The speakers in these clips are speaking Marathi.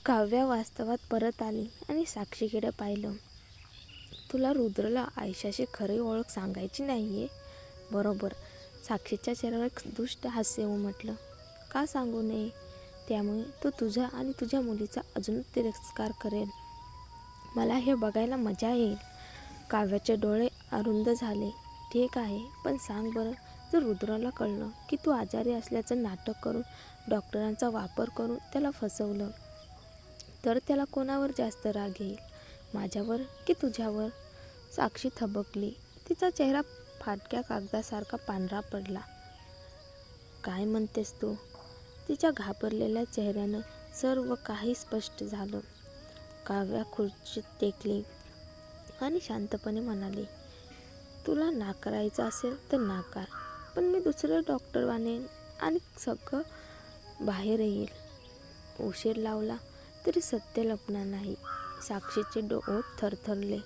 काव्या वास्तवात परत आली आणि साक्षीकडे पाहिलं. तुला रुद्रला आयशाची खरी ओळख सांगायची नाहीये? बरोबर. साक्षीच्या चेहऱ्यावर एक दुष्ट हास्य उमटलं. का सांगू नये? त्यामुळे तो तुझा आणि तुझ्या मुलीचा अजून तिरस्कार करेल. मला हे बघायला मजा येईल. काव्याचे डोळे अरुंद झाले. ठीक आहे, पण सांग बरं, जर रुद्रला कळलं की तू आजारी असल्याचं नाटक करून डॉक्टरांचा वापर करून त्याला फसवलं, तर त्याला कोणावर जास्त राग येईल, माझ्यावर की तुझ्यावर? साक्षी थबकली. तिचा चेहरा फाटक्या कागदासारखा पांढरा पडला. काय म्हणतेस तू? तिच्या घाबरलेल्या चेहऱ्यानं सर्व काही स्पष्ट झालं. काव्या खुर्चीत टेकली आणि शांतपणे म्हणाली, तुला नाकारायचं असेल तर नाकार, पण मी दुसरं डॉक्टर आणेन आणि सगळं बाहेर येईल. उशीर लावला तरी सत्य लपणार नाही. साक्षीचे ओठ थरथरले.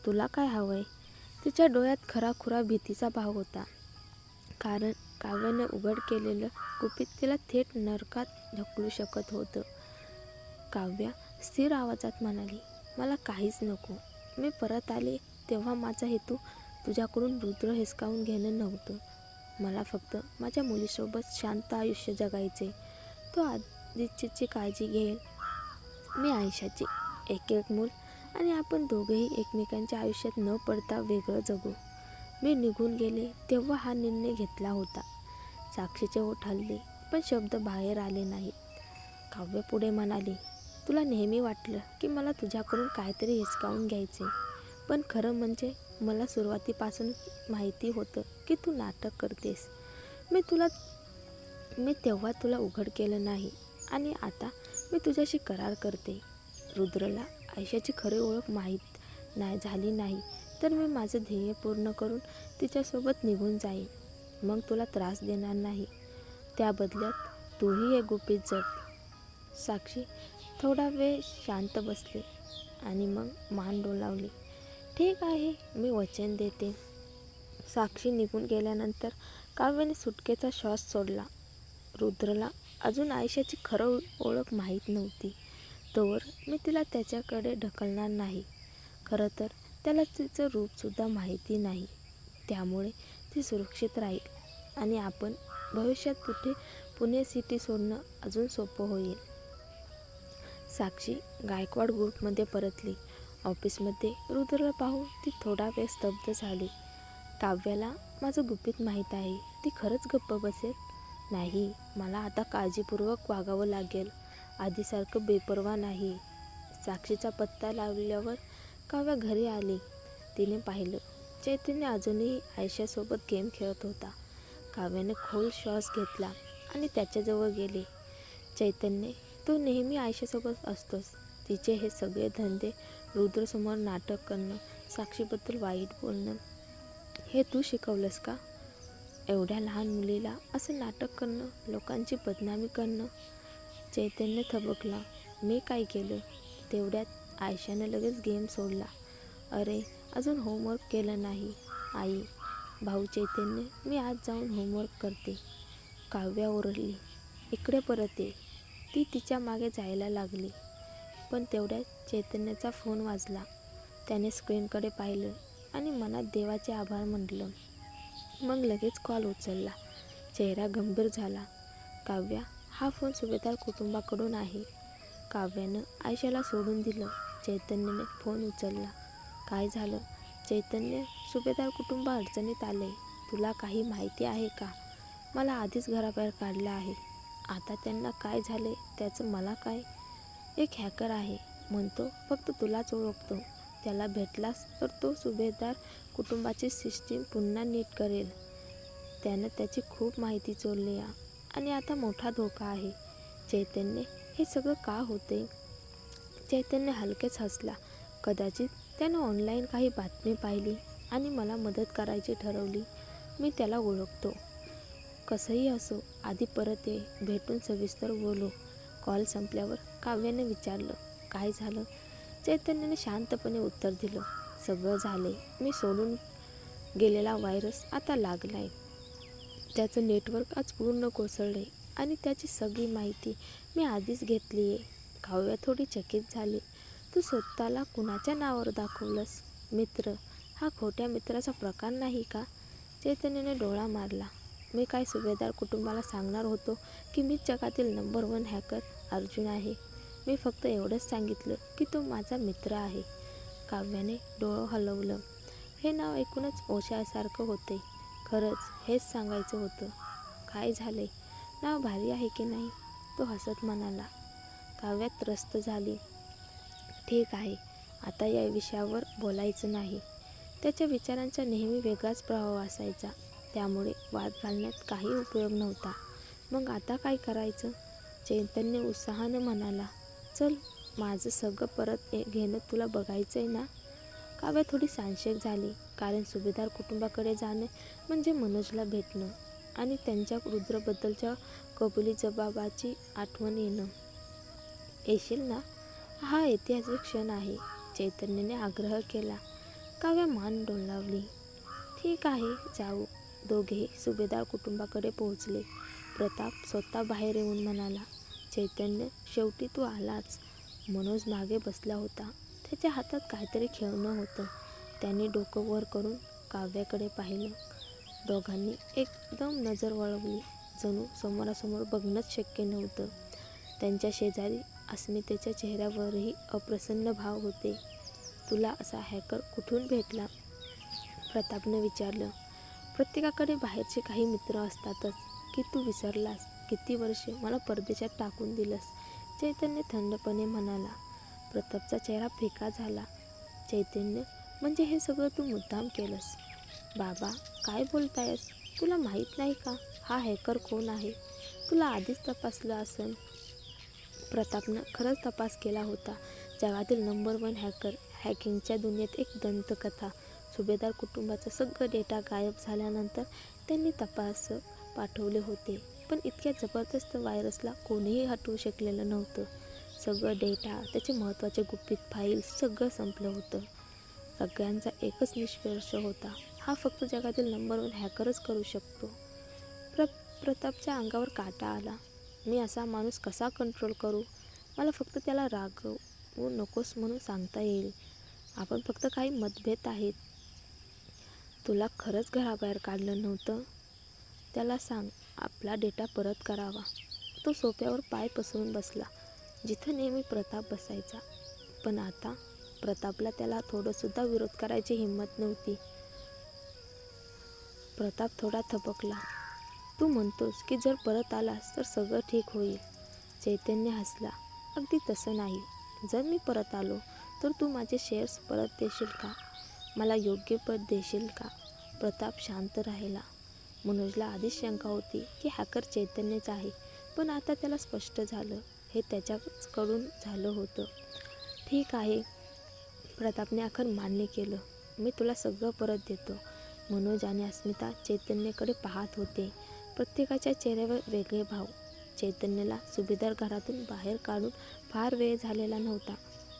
तुला काय हवंय? तिच्या डोळ्यात खराखुरा भीतीचा भाव होता, कारण काव्याने उघड केलेलं गुपित तिला थेट नरकात ढकलू शकत होतं. काव्या स्थिर आवाजात म्हणाली, मला काहीच नको. मी परत आले तेव्हा माझा हेतू तुझ्याकडून रुद्र हिसकावून घेणं नव्हतं. मला फक्त माझ्या मुलीसोबत शांत आयुष्य जगायचे. तो आदित्यची काळजी घेईल, मी आयशाची. एक मूल, आणि आपण दोघेही एकमेकांच्या आयुष्यात न पडता वेगळं जगू. मी निघून गेले तेव्हा हा निर्णय घेतला होता. साक्षीचे ओठ हलले, पण शब्द बाहेर आले नाहीत. काव्य पुढे म्हणाली, तुला नेहमी वाटलं की मला तुझ्याकडून काहीतरी हिसकावून घ्यायचे, पण खरं म्हणजे मला सुरुवातीपासून माहिती होतं की तू नाटक करतेस. मी तेव्हा तुला उघड केलं नाही, आणि आता मी तुझ्याशी करार करते. रुद्रला आयशाची खरी ओळख माहीत झाली नाही तर मी माझं ध्येय पूर्ण करून तिच्यासोबत निघून जाईन. मग तुला त्रास देणार नाही. त्या बदल्यात तूही हे गुपित जप. साक्षी थोडा वेळ शांत बसली आणि मग मान डोलावली. ठीक आहे, मी वचन देते. साक्षी निघून गेल्यानंतर काव्याने सुटकेचा श्वास सोडला. रुद्रला अजून आयशाची खरं ओळख माहीत नव्हती, तोवर मी तिला त्याच्याकडे ढकलणार नाही. खरं तर त्याला तिचं रूपसुद्धा माहिती नाही, त्यामुळे ती सुरक्षित राहील आणि आपण भविष्यात पुणे सिटी सोडणं अजून सोपं होईल. साक्षी गायकवाड ग्रुपमध्ये परतली. ऑफिसमध्ये रुद्रला पाहून ती थोडा वेळ स्तब्ध झाली. काव्याला माझं गुपित माहीत आहे. ती खरंच गप्प बसेल? नाही, मला आता काळजीपूर्वक वागावं लागेल. आधीसारखं बेपर्वा नाही. साक्षीचा पत्ता लावल्यावर काव्या घरी आली. तिने पाहिलं, चैतन्य अजूनही आयशासोबत गेम खेळत होता. काव्याने खोल श्वास घेतला आणि त्याच्याजवळ गेली. चैतन्य, तू नेहमी आयशासोबत असतोस. तिचे हे सगळे धंदे, रुद्रसमोर नाटक करणं, साक्षीबद्दल वाईट बोलणं, हे तू शिकवलंस का? एवढ्या लहान मुलीला असं नाटक करणं, लोकांची बदनामी करणं? चैतन्य थबकला. मी काय केलं? तेवढ्यात आयशाने लगेच गेम सोडला. अरे, अजून होमवर्क केलं नाही. आई, भाऊ चैतन्य, मी आज जाऊन होमवर्क करते. काव्या ओरडली. इकडे परत ये. ती तिच्या मागे जायला लागली, पण तेवढ्यात चैतन्याचा फोन वाजला. त्याने स्क्रीनकडे पाहिलं आणि मनात देवाचे आभार म्हटलं. मग लगेच कॉल उचलला. चेहरा गंभीर झाला. काव्या, हा फोन सुभेदार कुटुंबाकडून आहे. काव्यानं आयशाला सोडून दिलं. चैतन्याने फोन उचलला. काय झालं? चैतन्य, सुभेदार कुटुंब अडचणीत आलंय. तुला काही माहिती आहे का? मला आधीच घराबाहेर काढलं आहे. आता त्यांना काय झाले त्याचं मला काय? एक हॅकर आहे, म्हणतो फक्त तुलाच ओळखतो. त्याला भेटलास तर तो सुभेदार कुटुंबाची सिस्टीम पुन्हा नीट करेल. त्यानं त्याची खूप माहिती चोरली आणि आता मोठा धोका आहे. चैतन्य, हे सगळं का होते? चैतन्य हलकेच हसला. कदाचित त्यानं ऑनलाईन काही बातमी पाहिली आणि मला मदत करायची ठरवली. मी त्याला ओळखतो. कसंही असो, आधी परत ये, भेटून सविस्तर बोलू. कॉल संपल्यावर काव्याने विचारलं, काय झालं? चैतन्याने शांतपणे उत्तर दिलं, सगळं झालंय. मी सोडून गेलेला व्हायरस आता लागलाय. त्याचं नेटवर्क आज पूर्ण कोसळलंय आणि त्याची सगळी माहिती मी आधीच घेतली आहे. काव्या थोडी चकित झाली. तू स्वतःला कुणाच्या नावावर दाखवलंस? मित्र, हा खोट्या मित्राचा प्रकार नाही का? चैतन्याने डोळा मारला. मी काय सुभेदार कुटुंबाला सांगणार होतो की मीच जगातील नंबर 1 हॅकर अर्जुन आहे? मी फक्त एवढंच सांगितलं की तो माझा मित्र आहे. काव्याने डोळं हलवलं. हे नाव ऐकूनच ओशासारखं होते. खरंच हेच सांगायचं होतं. काय झालंय? नाव भारी आहे की नाही? तो हसत म्हणाला. काव्या त्रस्त झाली. ठीक आहे, आता या विषयावर बोलायचं नाही. त्याच्या विचारांचा नेहमी वेगळाच प्रभाव असायचा. त्यामुळे वाद घालण्यात काही उपयोग नव्हता. मग आता काय करायचं? चैतन्य उत्साहानं म्हणाला. चल, माझं सगळं परत घेणं तुला बघायचंय ना? काव्या थोडी साशंक झाली, कारण सुभेदार कुटुंबाकडे जाणं म्हणजे मनोजला भेटणं आणि त्यांच्या रुद्रबद्दलच्या कबुली जबाबाची आठवण येणं. येशील ना? हा ऐतिहासिक क्षण आहे, चैतन्याने आग्रह केला. काव्या मान डोलावली. ठीक आहे, जाऊ. दोघेही सुभेदार कुटुंबाकडे पोहोचले. प्रताप स्वतः बाहेर येऊन म्हणाला. चैतन्य, शेवटी तू आलाच. मनोज मागे बसला होता. त्याच्या हातात काहीतरी खेळणं होतं. त्यांनी डोकं वर करून काव्याकडे पाहिलं. दोघांनी एकदम नजर वळवली. जणू समोरासमोर बघणंच शक्य नव्हतं. त्यांच्या शेजारी अस्मितेच्या चेहऱ्यावरही अप्रसन्न भाव होते. तुला असा हॅकर कुठून भेटला? प्रतापनं विचारलं. प्रत्येकाकडे बाहेरचे काही मित्र असतातच. की तू विसरलास? किती वर्षे मला परदेशात टाकून दिलंस? चैतन्य थंडपणे म्हणाला. प्रतापचा चेहरा फिका झाला. चैतन्य, म्हणजे हे सगळं तू मुद्दाम केलंस? बाबा, काय बोलतायस? तुला माहीत नाही का हा हॅकर कोण आहे? तुला आधीच तपासलं असन. प्रतापनं खरंच तपास केला होता. जगातील नंबर 1 हॅकर. हॅकिंगच्या दुनियेत एक दंतकथा. सुभेदार कुटुंबाचा सगळं डेटा गायब झाल्यानंतर त्यांनी तपास पाठवले होते. पण इतक्या जबरदस्त व्हायरसला कोणीही हटवू शकलेलं नव्हतं. सगळं डेटा, त्याचे महत्त्वाचे गुपित फाईल्स सगळं संपलं होतं. सगळ्यांचा एकच निष्कर्ष होता. हा फक्त जगातील नंबर 1 हॅकरच करू शकतो. प्रतापच्या अंगावर काटा आला. मी असा माणूस कसा कंट्रोल करू? मला फक्त त्याला रागवू नकोस म्हणून सांगता येईल. आपण फक्त काही मतभेद आहेत. तुला खरंच घराबाहेर काढलं नव्हतं? त्याला सांग आपला डेटा परत करावा. तो सोफ्यावर पाय पसरून बसला, जिथं नेहमी प्रताप बसायचा. पण आता प्रतापला त्याला थोडंसुद्धा विरोध करायची हिंमत नव्हती. प्रताप थोडा थबकला. तू म्हणतोस की जर परत आलास तर सगळं ठीक होईल? चैतन्य हसला. अगदी तसं नाही. जर मी परत आलो तर तू माझे शेअर्स परत देशील का? मला योग्य पद देशील का? प्रताप शांत राहिला. मनोजला आधीच शंका होती की हॅकर चैतन्यच आहे. पण आता त्याला स्पष्ट झालं, हे त्याच्याकडून झालं होतं. ठीक आहे, प्रतापने अखेर मान्य केलं. मी तुला सगळं परत देतो. मनोज आणि अस्मिता चैतन्यकडे पाहत होते. प्रत्येकाच्या चेहऱ्यावर वेगळे भाव. चैतन्यला सुभेदार घरातून बाहेर काढून फार वेळ झालेला नव्हता.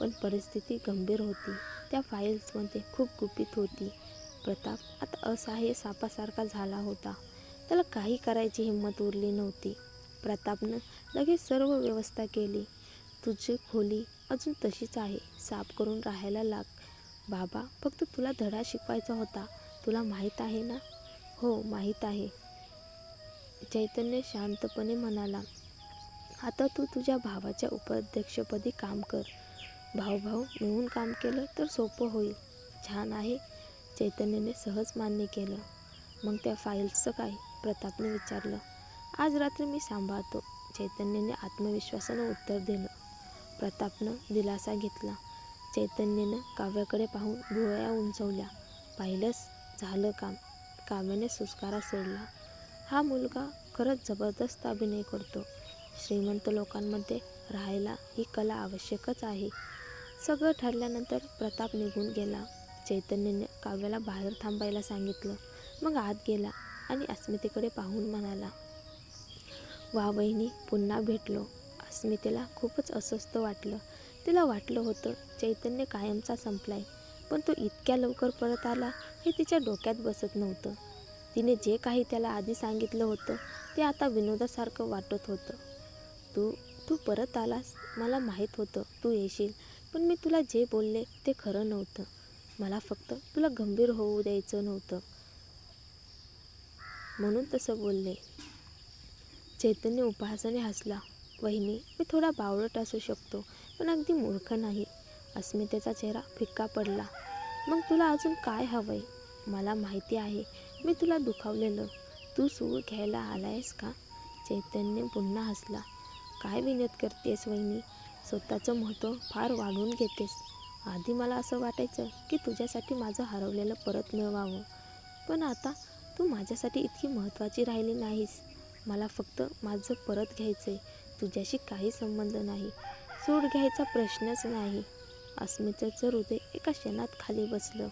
पण परिस्थिती गंभीर होती. त्या फाईल्समध्ये खूप गुपित होती. प्रताप आता असहाय्य सापासारखा झाला होता. त्याला काही करायची हिंमत उरली नव्हती. प्रतापनं लगेच सर्व व्यवस्था केली. तुझी खोली अजून तशीच आहे. साफ करून राहायला लाग. बाबा, फक्त तुला धडा शिकवायचा होता. तुला माहीत आहे ना? हो, माहीत आहे. चैतन्य शांतपणे म्हणाला. आता तू तुझ्या भावाच्या उपाध्यक्षपदी काम कर. भाऊ मिळून काम केलं तर सोपं होईल. छान आहे. चैतन्याने सहज मान्य केलं. मग त्या फाईल्सचं काय? प्रतापने विचारलं. आज रात्री मी सांभाळतो, चैतन्याने आत्मविश्वासानं उत्तर दिलं. प्रतापनं दिलासा घेतला. चैतन्यानं काव्याकडे पाहून भुवया उंचवल्या. पाहिलंस, झालं काम. काव्याने सुस्कारा सोडला. हा मुलगा खरंच जबरदस्त अभिनय करतो. श्रीमंत लोकांमध्ये राहायला ही कला आवश्यकच आहे. सगळं ठरल्यानंतर प्रताप निघून गेला. चैतन्याने काव्याला बाहेर थांबायला सांगितलं. मग आत गेला आणि अस्मितेकडे पाहून म्हणाला. वा वहिनी, पुन्हा भेटलो. अस्मितेला खूपच अस्वस्थ वाटलं. तिला वाटलं होतं चैतन्य कायमचा संपलाय. पण तो इतक्या लवकर परत आला हे तिच्या डोक्यात बसत नव्हतं. तिने जे काही त्याला आधी सांगितलं होतं ते आता विनोदासारखं वाटत होतं. तू तू परत आलास. मला माहीत होतं तू येशील, पण मी तुला जे बोलले ते खरं नव्हतं. मला फक्त तुला गंभीर होऊ द्यायचं नव्हतं म्हणून तसं बोलले. चैतन्य उपहासाने हसला. वहिनी, मी थोडा बावळट असू शकतो, पण अगदी मूर्ख नाही. अस्मितेचा चेहरा फिक्का पडला. मग तुला अजून काय हवंय? मला माहिती आहे मी तुला दुखावलेलं. तू सूड घ्यायला आलायस का? चैतन्य पुन्हा हसला. काय विनत करतेस वहिनी? स्वतःचं महत्त्व फार वाढवून घेतेस. आधी मला असं वाटायचं की तुझ्यासाठी माझं हरवलेलं परत मिळवावं, पण आता तू माझ्यासाठी इतकी महत्त्वाची राहिली नाहीस. मला फक्त माझं परत घ्यायचंय. तुझ्याशी काही संबंध नाही. सूड घ्यायचा प्रश्नच नाही. अस्मितेचं हृदय एका क्षणात खाली बसलं.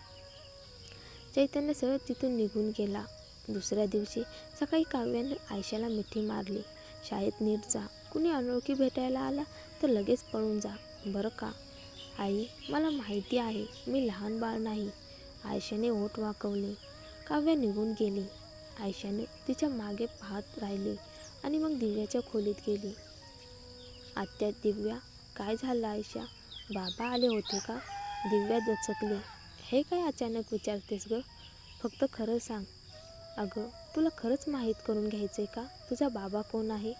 चैतन्य सरळ तिथून निघून गेला. दुसऱ्या दिवशी सकाळी काव्याने आयशाला मिठी मारली. शाळेत नीट जा. कुणी अनोळखी भेटायला आला तर लगेच पळून जा, बरं का? आई, मला माहिती आहे मी लहान बाळ नाही. आयशाने ओठ वाकवले. काव्या निघून गेली. आयशाने तिच्या मागे पाहत राहिली आणि मग दिव्याच्या खोलीत गेली. आत्या दिव्या, काय झालं आयशा? बाबा आले होते का? दिव्या दचकली. हे काय अचानक विचारतेस ग? फक्त खरं सांग. अगं, तुला खरंच माहीत करून घ्यायचंय का तुझा बाबा कोण आहे?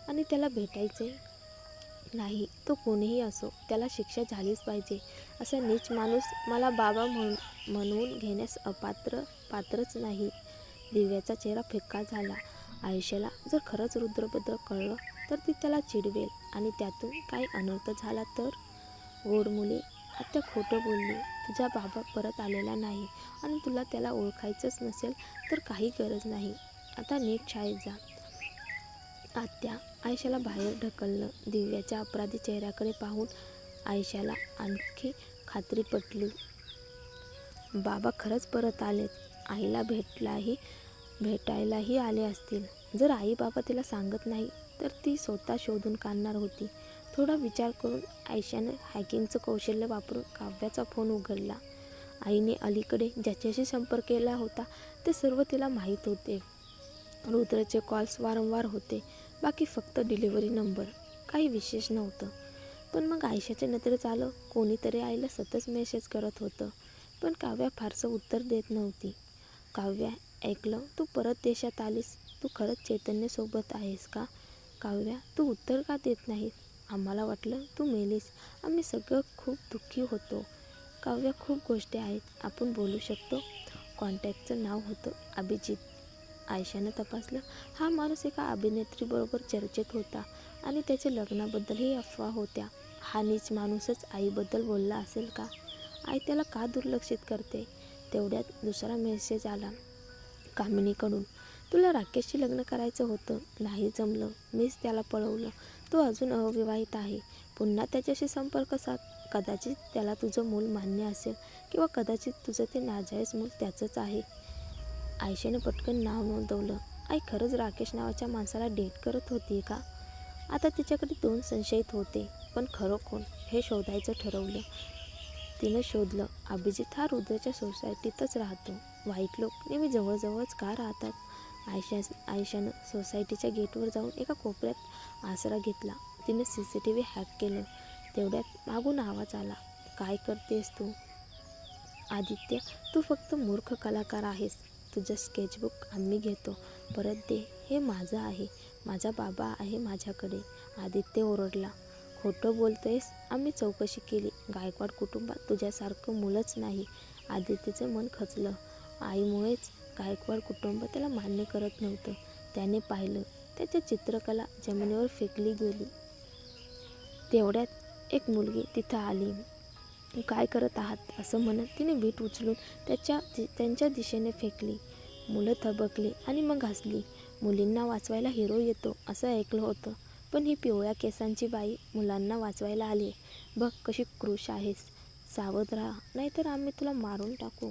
आणि त्याला भेटायचंय? नाही, तो कोणीही असो, त्याला शिक्षा झालीच पाहिजे. असा नीच माणूस मला बाबा म्हणून घेण्यास पात्रच नाही. दिव्याचा चेहरा फिक्का झाला. आयुष्याला जर खरंच रुद्रबद्दल कळलं तर ती त्याला चिडवेल आणि त्यातून काही अनर्थ झाला तर? गोड मुली, आत्या खोटं बोलली. तुझा बाबा परत आलेला नाही आणि तुला त्याला ओळखायचंच नसेल तर काही गरज नाही. आता नीट शाळेत जा. आत्या, आयशाला बाहेर ढकललं. दिव्याच्या अपराधी चेहऱ्याकडे पाहून आयशाला आणखी खात्री पटली. बाबा खरंच परत आलेत. आईला भेटायलाही आले असतील. जर आई बाबा तिला सांगत नाही तर ती स्वतः शोधून काढणार होती. थोडा विचार करून आयशानं हॅकिंगचं कौशल्य वापरून काव्याचा फोन उघडला. आईने अलीकडे ज्याच्याशी संपर्क केला होता ते सर्व तिला माहीत होते. रुद्रचे कॉल्स वारंवार होते. बाकी फक्त डिलिव्हरी नंबर. काही विशेष नव्हतं. पण मग आयशाच्या नजरेत आलं कोणीतरी आईला सतत मेसेज करत होतं. पण काव्या फारसं उत्तर देत नव्हती. काव्या, ऐकलं, तू परत देशात आलीस. तू खरंच चैतन्यसोबत आहेस का? काव्या, तू उत्तर का देत नाहीस? आम्हाला वाटलं तू मेलीस. आम्ही सगळं खूप दुःखी होतो. काव्या, खूप गोष्टी आहेत आपण बोलू शकतो. कॉन्टॅक्टचं नाव होतं अभिजित. आयशानं तपासलं. हा माणूस एका अभिनेत्रीबरोबर चर्चेत होता आणि त्याच्या लग्नाबद्दलही अफवा होत्या. हा नीच माणूसच आईबद्दल बोलला असेल का? आई त्याला का दुर्लक्षित करते? तेवढ्यात दुसरा मेसेज आला कामिनीकडून. तुला राकेशशी लग्न करायचं होतं. नाही जमलं. मीच त्याला पळवलं. तो अजून अविवाहित आहे. पुन्हा त्याच्याशी संपर्क साध. कदाचित त्याला तुझं मूल मान्य असेल किंवा कदाचित तुझं ते नाजायज मूल त्याचंच आहे. आयशाने पटकन नाव नोंदवलं. आई खरंच राकेश नावाच्या माणसाला डेट करत होती का? आता तिच्याकडे 2 संशयित होते, पण खरं कोण हे शोधायचं ठरवलं. तिनं शोधलं. अभिजित हा रुद्रच्या सोसायटीतच राहतो. वाईट लोक नेहमी जवळजवळच का राहतात? आयशानं सोसायटीच्या गेटवर जाऊन एका कोपऱ्यात आसरा घेतला. तिनं CCTV हॅक केलं. तेवढ्यात मागून आवाज आला. काय करतेस तू? आदित्य, तू फक्त मूर्ख कलाकार आहेस. तुझं स्केचबुक आम्ही घेतो. परत दे. हे माझं आहे. माझा बाबा आहे माझ्याकडे. आदित्य ओरडला. खोटं बोलतोयस? आम्ही चौकशी केली. गायकवाड कुटुंबात तुझ्यासारखं मुलंच नाही. आदित्यचं मन खचलं. आईमुळेच गायकवाड कुटुंब त्याला मान्य करत नव्हतं. त्याने पाहिलं. त्याच्या चित्रकला जमिनीवर फेकली गेली. तेवढ्यात एक मुलगी तिथं आली. काय करत आहात असं म्हणत तिने वीट उचलून त्यांच्या दिशेने फेकली. मुलं थबकली आणि मग हसली. मुलींना वाचवायला हिरो येतो असं ऐकलं होतं, पण ही पिवळ्या केसांची बाई मुलांना वाचवायला आली. बघ कशी क्रूश आहेस. सावध राहा, नाहीतर आम्ही तुला मारून टाकू.